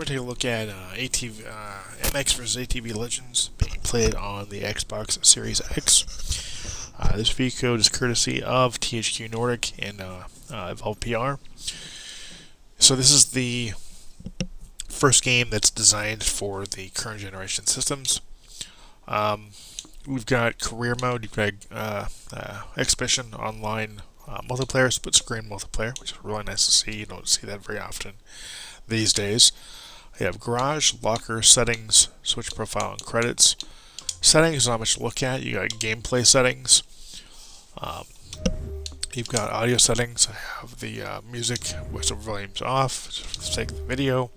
we're going to take a look at ATV, MX vs. ATV Legends being played on the Xbox Series X. This video code is courtesy of THQ Nordic and Evolve PR. So this is the first game that's designed for the current generation systems. We've got career mode, you've got exhibition, online multiplayer, split screen multiplayer, which is really nice to see. You don't see that very often these days. You have garage, locker, settings, switch profile, and credits. Settings, not much to look at. You got gameplay settings. You've got audio settings. I have the music whistle volumes off for the sake of the video.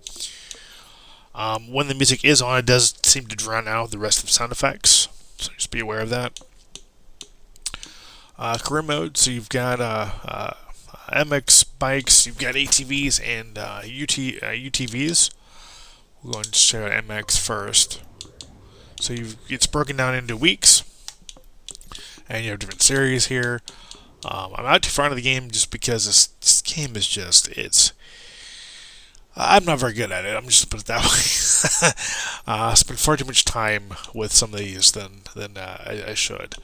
When the music is on, it does seem to drown out the rest of the sound effects, so just be aware of that. Career mode, so you've got MX bikes, you've got ATVs and UTVs. We're going to show MX first. So it's broken down into weeks, and you have different series here. I'm not too far into the game just because this game is just, I'm not very good at it. I'm just going to put it that way. I spend far too much time with some of these than I should.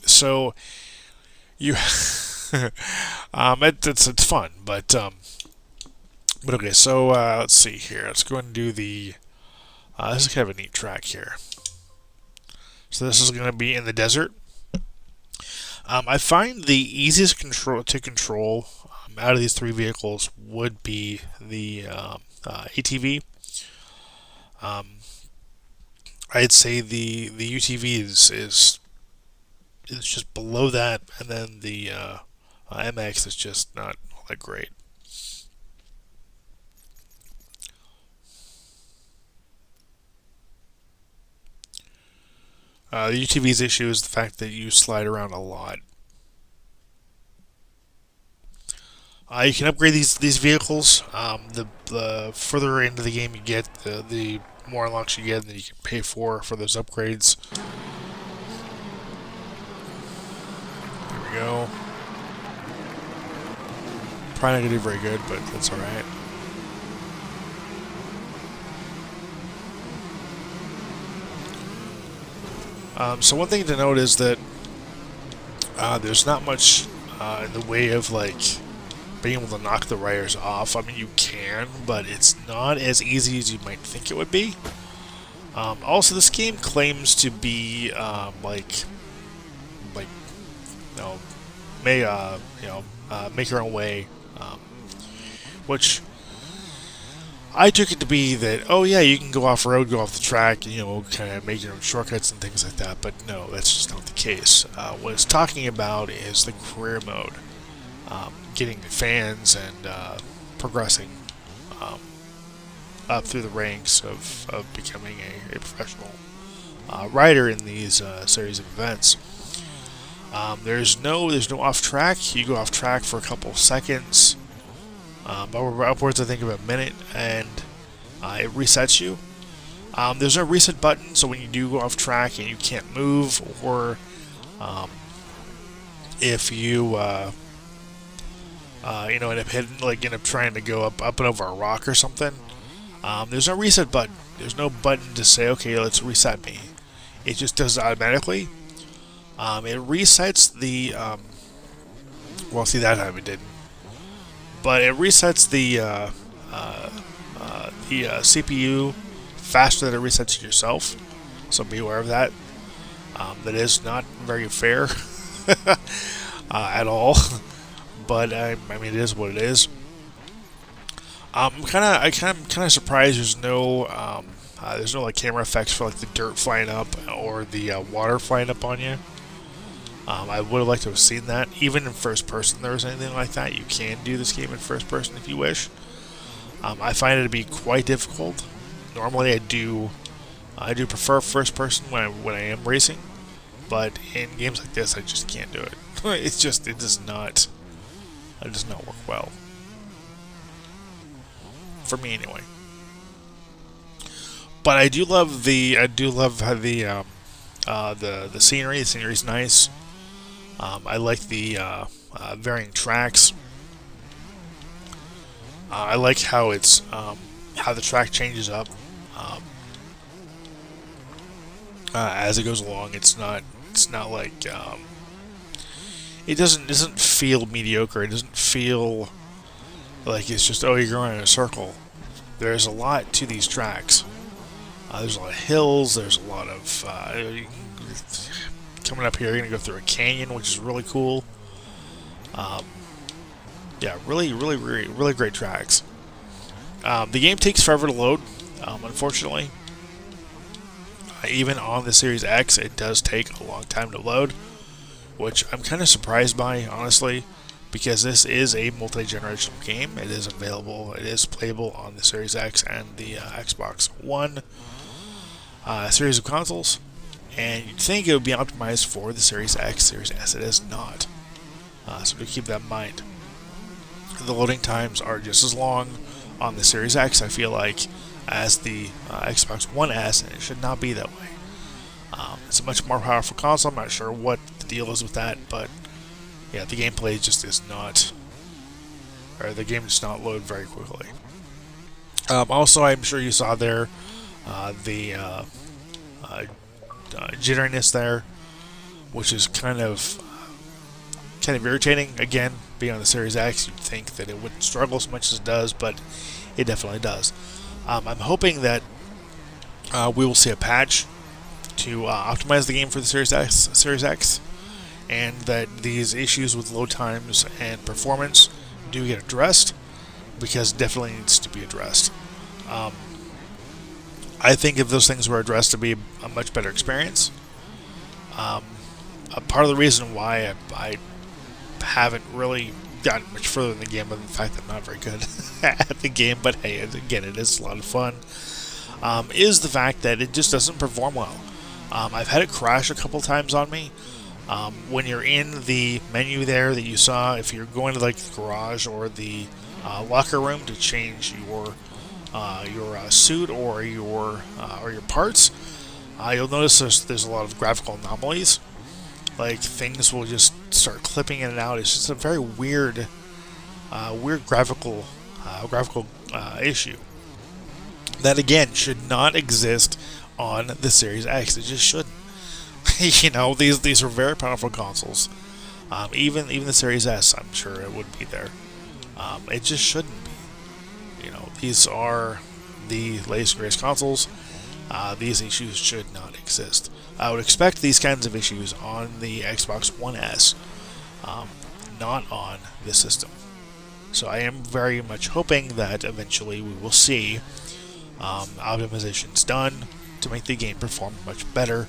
So you, it's fun, but okay. So let's see here. Let's go and do the. This is kind of a neat track here. So this is going to be in the desert. I find the easiest to control out of these three vehicles would be the ATV. I'd say the UTV is just below that, and then the MX is just not all that great. The UTV's issue is the fact that you slide around a lot. You can upgrade these vehicles. The further into the game you get, the more unlocks you get, and then you can pay for those upgrades. There we go. Probably not gonna do very good, but that's all right. So one thing to note is that there's not much in the way of like being able to knock the riders off. I mean, you can, but it's not as easy as you might think it would be. Also, this game claims to be make your own way, which I took it to be that, oh yeah, you can go off-road, go off the track, and, kind of make your own shortcuts and things like that, but no, that's just not the case. What it's talking about is the career mode, getting fans and progressing up through the ranks of becoming a professional rider in these series of events. There's no off-track. You go off-track for a couple of seconds, upwards I think of a minute, and it resets you. There's no reset button, so when you do go off track and you can't move, or if you end up trying to go up and over a rock or something, there's no reset button. There's no button to say, okay, let's reset me. It just does it automatically. It resets the well, see, that time it didn't. But it resets the CPU faster than it resets yourself, so be aware of that. That is not very fair at all, but I mean, it is what it is. I'm kind of surprised there's no like camera effects for like the dirt flying up or the water flying up on you. I would have liked to have seen that. Even in first person, there was anything like that. You can do this game in first person if you wish. I find it to be quite difficult. Normally, I do prefer first person when I am racing, but in games like this, I just can't do it. It does not work well for me anyway. But I do love how the scenery. The scenery's nice. I like the varying tracks. I like how it's how the track changes up um, as it goes along. It's not like it doesn't feel mediocre. It doesn't feel like it's just, oh, you're going in a circle. There's a lot to these tracks. There's a lot of hills. There's a lot of coming up here. You're gonna go through a canyon, which is really cool. Um, yeah, really great tracks. The game takes forever to load, unfortunately. Even on the Series X, it does take a long time to load, which I'm kind of surprised by, honestly, because this is a multi-generational game. It is available, it is playable on the Series X and the Xbox One series of consoles, and you'd think it would be optimized for the Series X, Series S. It is not. So to keep that in mind. The loading times are just as long on the Series X, I feel like, as the Xbox One S, and it should not be that way. It's a much more powerful console. I'm not sure what the deal is with that, but yeah, the gameplay just is not, or the game does not load very quickly. Also, I'm sure you saw there the jitteriness there, which is kind of irritating. Again, being on the Series X, you'd think that it wouldn't struggle as much as it does, but it definitely does. I'm hoping that we will see a patch to optimize the game for the Series X, and that these issues with load times and performance do get addressed, because it definitely needs to be addressed. I think if those things were addressed, to be a much better experience. A part of the reason why I haven't really gotten much further in the game, other than the fact that I'm not very good at the game, but hey, again, it is a lot of fun, is the fact that it just doesn't perform well. I've had it crash a couple times on me. When you're in the menu there that you saw, if you're going to like the garage or the locker room to change your suit or your parts, you'll notice there's a lot of graphical anomalies. Like, things will just start clipping in and out. It's just a very weird graphical issue that, again, should not exist on the Series X. It just shouldn't. You know, these are very powerful consoles. Even the Series S, I'm sure it would be there. It just shouldn't be. You know, these are the latest and greatest consoles. These issues should not exist. I would expect these kinds of issues on the Xbox One S, not on this system. So I am very much hoping that eventually we will see optimizations done to make the game perform much better,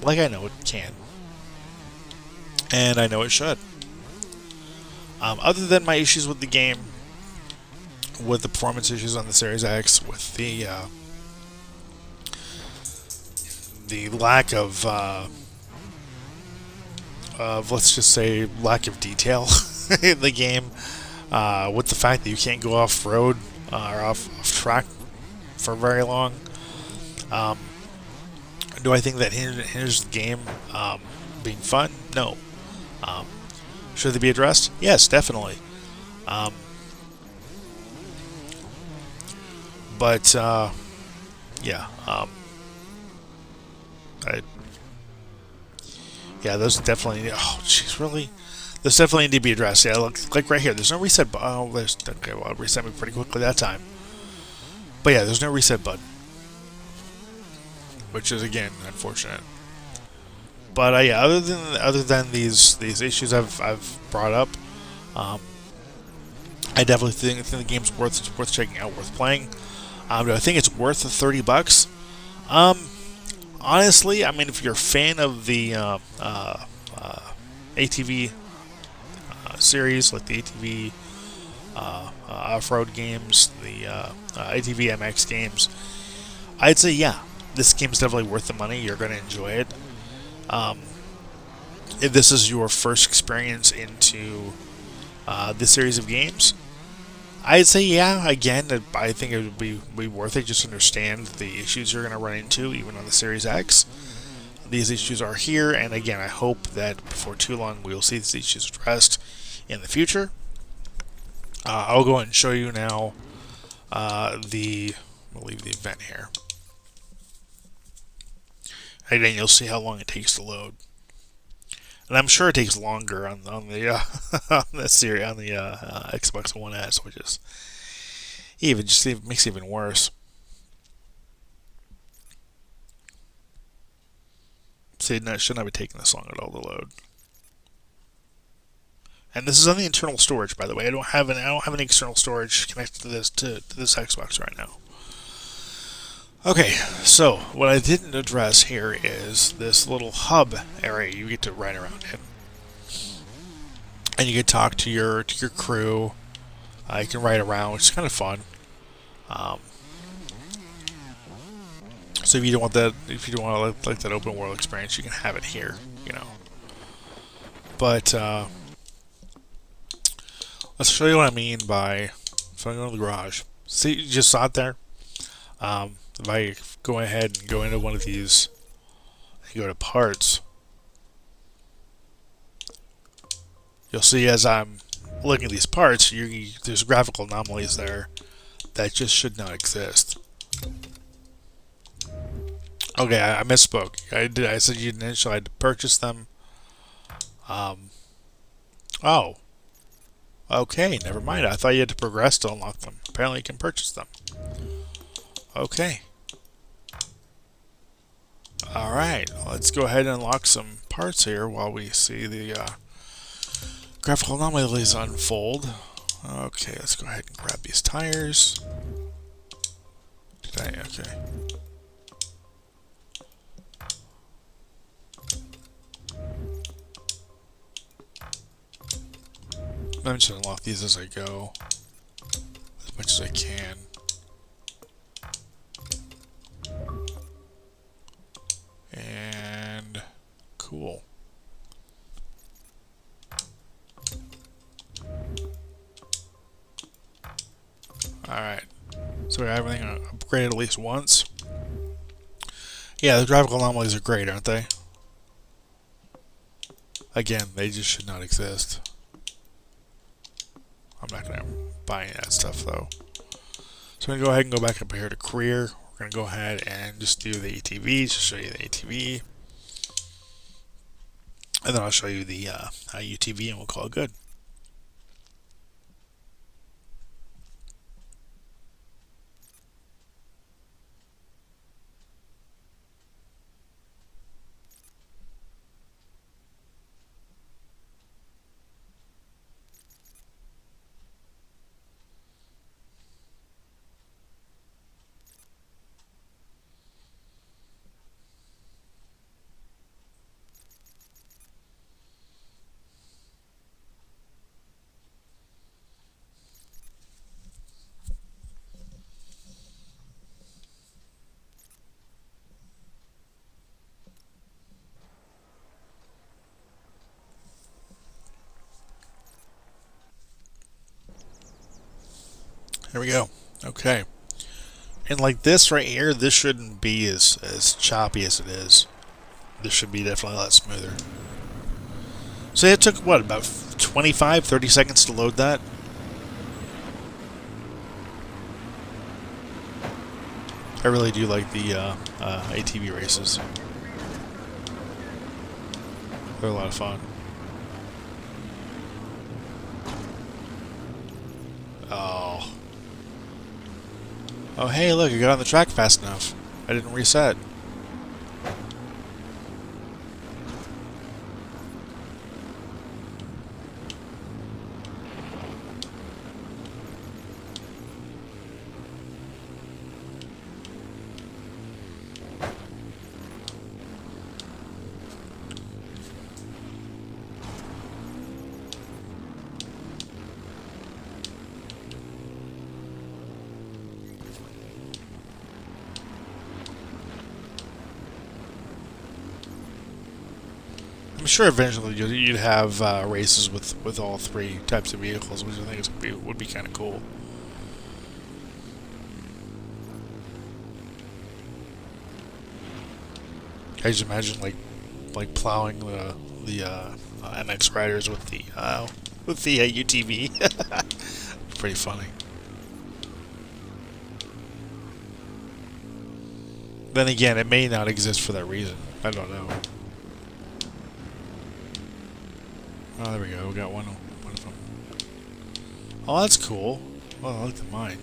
like I know it can. And I know it should. Other than my issues with the game, with the performance issues on the Series X, with the lack of let's just say lack of detail in the game, with the fact that you can't go off road or off track for very long. Do I think that hinders the game being fun? No. Should they be addressed? Yes, definitely. But yeah. Yeah, those definitely. Oh, jeez, really? Those definitely need to be addressed. Yeah, look, like right here. There's no reset button. Oh, there's. Okay, well, it reset me pretty quickly that time. But yeah, there's no reset button, which is again unfortunate. But yeah, other than these issues I've brought up, I definitely think the game's worth checking out, worth playing. Do I think it's worth the $30? Honestly, I mean, if you're a fan of the ATV series, like the ATV off-road games, the ATV MX games, I'd say yeah, this game's definitely worth the money. You're going to enjoy it. If this is your first experience into this series of games, I'd say yeah. Again, I think it would be worth it. Just understand the issues you're going to run into, even on the Series X. These issues are here, and again, I hope that before too long we will see these issues addressed in the future. I'll go ahead and show you now We'll leave the event here. And then you'll see how long it takes to load. And I'm sure it takes longer on the on the series on the Xbox One S, which is makes it even worse. See, it should not be taking this long at all to load. And this is on the internal storage, by the way. I don't have any external storage connected to this Xbox right now. Okay, so what I didn't address here is this little hub area you get to ride around in, and you can talk to your crew. You can ride around, which is kind of fun. So if you don't want like that open world experience, you can have it here, you know. But let's show you what I mean by if I go to the garage. See, you just saw it there. If I go ahead and go into one of these, and go to parts, you'll see as I'm looking at these parts, there's graphical anomalies there that just should not exist. Okay, I misspoke. I said you initially had to purchase them. Oh. Okay, never mind. I thought you had to progress to unlock them. Apparently you can purchase them. Okay. Alright, let's go ahead and unlock some parts here while we see the graphical anomalies unfold. Okay, let's go ahead and grab these tires. Okay. I'm just going to unlock these as I go, as much as I can. And cool. Alright, so we have everything upgraded at least once. Yeah, the graphical anomalies are great, aren't they? Again, they just should not exist. I'm not going to buy any of that stuff, though. So I'm going to go ahead and go back up here to career. We're going to go ahead and just do the ATV, just show you the ATV. And then I'll show you the UTV, and we'll call it good. Here we go. Okay. And like this right here, this shouldn't be as choppy as it is. This should be definitely a lot smoother. So it took, what, about 25, 30 seconds to load that? I really do like the ATV races. They're a lot of fun. Oh. Oh, hey, look, I got on the track fast enough. I didn't reset. I'm sure eventually you'd have races with all three types of vehicles, which I think would be kind of cool. I just imagine like plowing the MX riders with the UTV. Pretty funny. Then again, it may not exist for that reason. I don't know. Oh, there we go. We got one of them. Oh, that's cool. Well, I like the mine.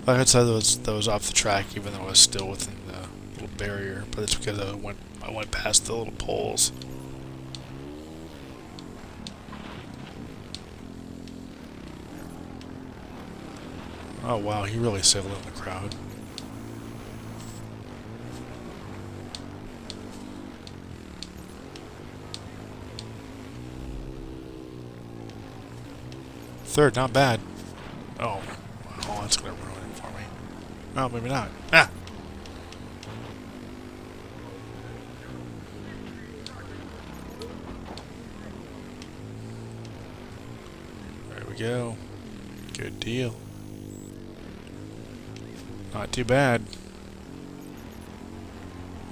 Like I said, that was off the track, even though I was still within the little barrier. But it's because I went past the little poles. Oh wow, he really sailed in the crowd. Third, not bad. Oh, well, that's gonna ruin it for me. No, maybe not. Ah! There we go. Good deal. Not too bad.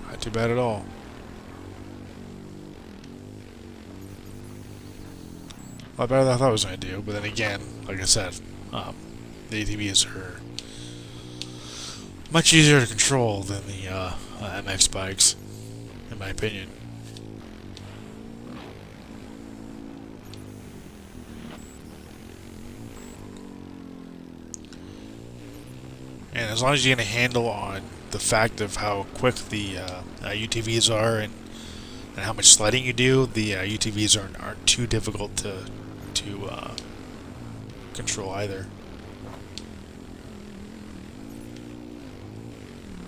Not too bad at all. A lot better than I thought I was going to do, but then again, like I said, the ATVs are much easier to control than the MX bikes, in my opinion. And as long as you get a handle on the fact of how quick the UTVs are and how much sledding you do, the UTVs aren't too difficult to control either.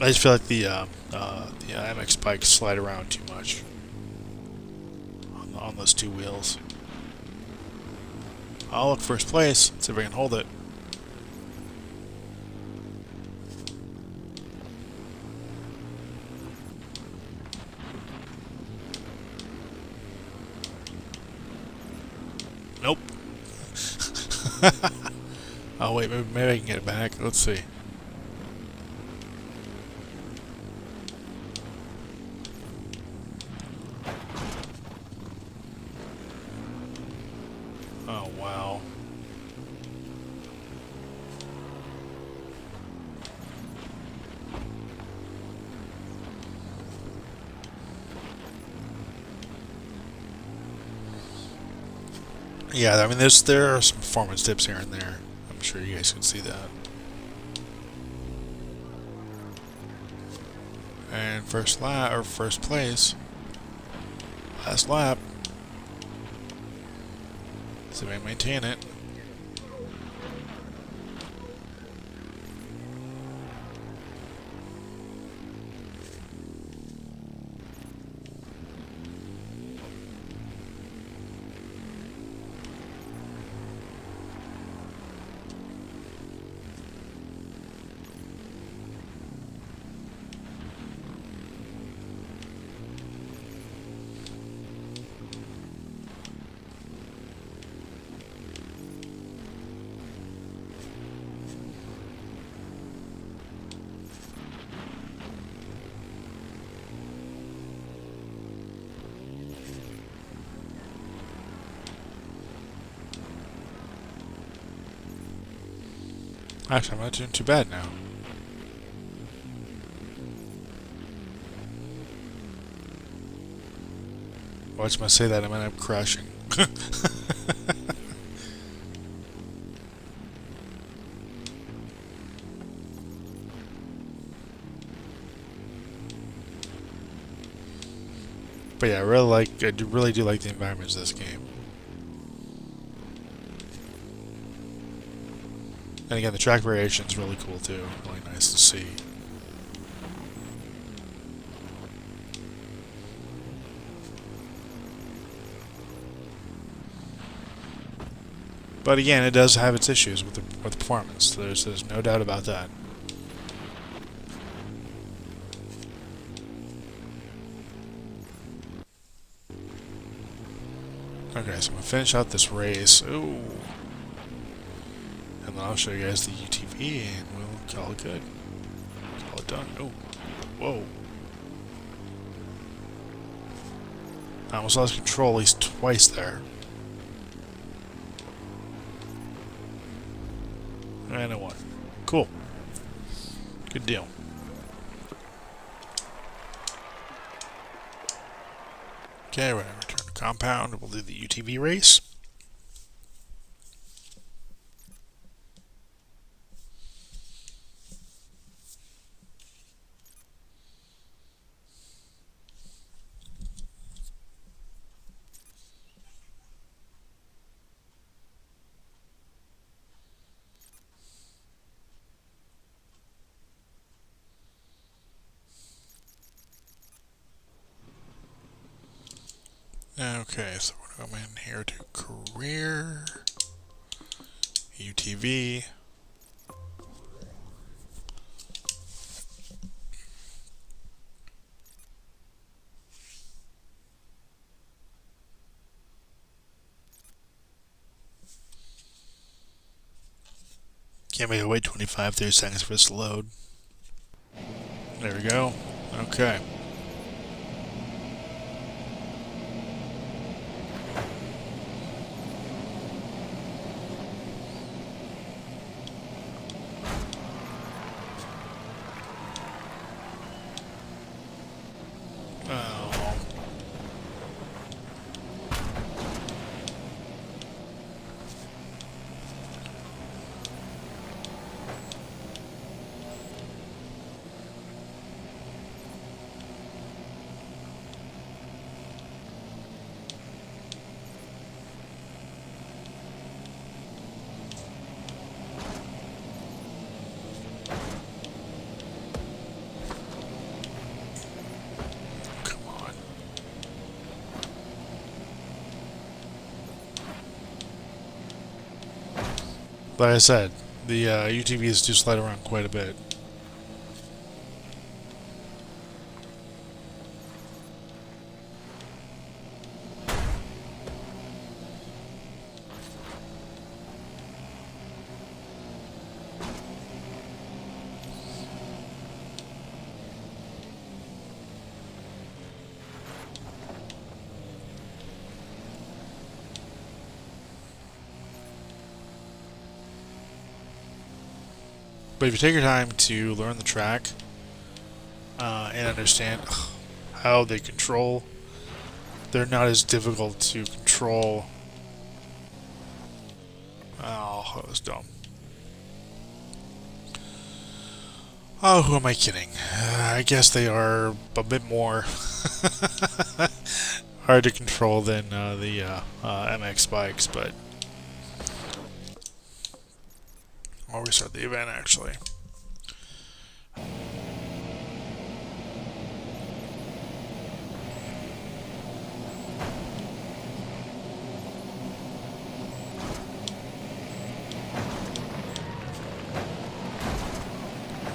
I just feel like the MX bikes slide around too much on those two wheels. I'll look first place. Let's see if I can hold it. Nope. Oh wait, maybe I can get it back. Let's see. Oh wow. Yeah, I mean, there are some performance tips here and there. I'm sure you guys can see that. And first lap, or first place, last lap. So we maintain it. Actually, I'm not doing too bad now. Watch me say that, I might end up crashing. But yeah, I really do like the environments of this game. And again, the track variation is really cool too. Really nice to see. But again, it does have its issues with the performance. There's no doubt about that. Okay, so I'm gonna finish out this race. Ooh. And then I'll show you guys the UTV and we'll call it good. Call it done. Oh. Whoa. I almost lost control at least twice there. And a 1. Cool. Good deal. Okay, we're going to return to compound. We'll do the UTV race. Okay, so we're going to come in here to career, UTV. Can't make it wait 25-30 seconds for this to load. There we go. Okay. Oh. Like I said, the UTVs do slide around quite a bit. But if you take your time to learn the track and understand how they control, they're not as difficult to control. Oh, that was dumb. Oh, who am I kidding? I guess they are a bit more hard to control than the MX bikes, but I'll restart the event actually.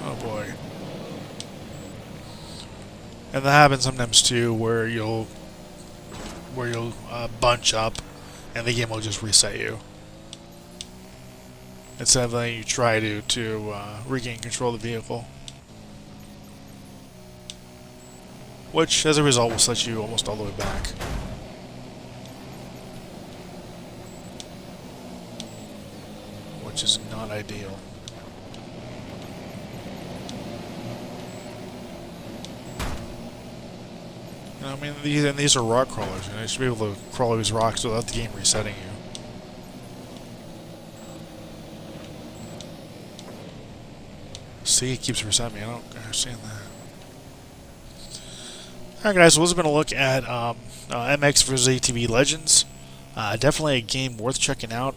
Oh boy. And that happens sometimes too, where you'll bunch up, and the game will just reset you instead of letting you try to regain control of the vehicle. Which, as a result, will set you almost all the way back. Which is not ideal. I mean, these are rock crawlers, and you should be able to crawl these rocks without the game resetting you. See, it keeps resetting me. I don't understand that. Alright guys, so this has been a look at MX vs. ATV Legends. Definitely a game worth checking out.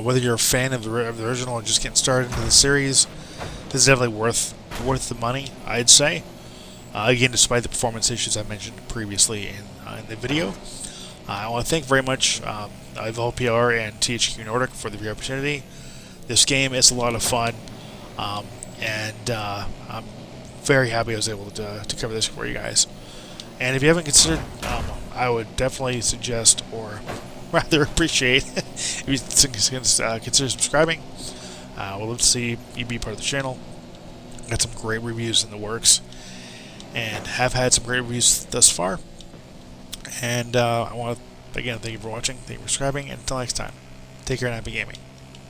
Whether you're a fan of the original or just getting started into the series, this is definitely worth the money, I'd say. Again, despite the performance issues I mentioned previously in the video. I want to thank very much VLPR and THQ Nordic for the opportunity. This game is a lot of fun, and I'm very happy I was able to cover this for you guys. And if you haven't considered, I would definitely suggest, or rather appreciate, if you consider subscribing. We'll love to see you be part of the channel. Got some great reviews in the works, and have had some great reviews thus far. And I want to, again, thank you for watching, thank you for subscribing, and until next time, take care and happy gaming.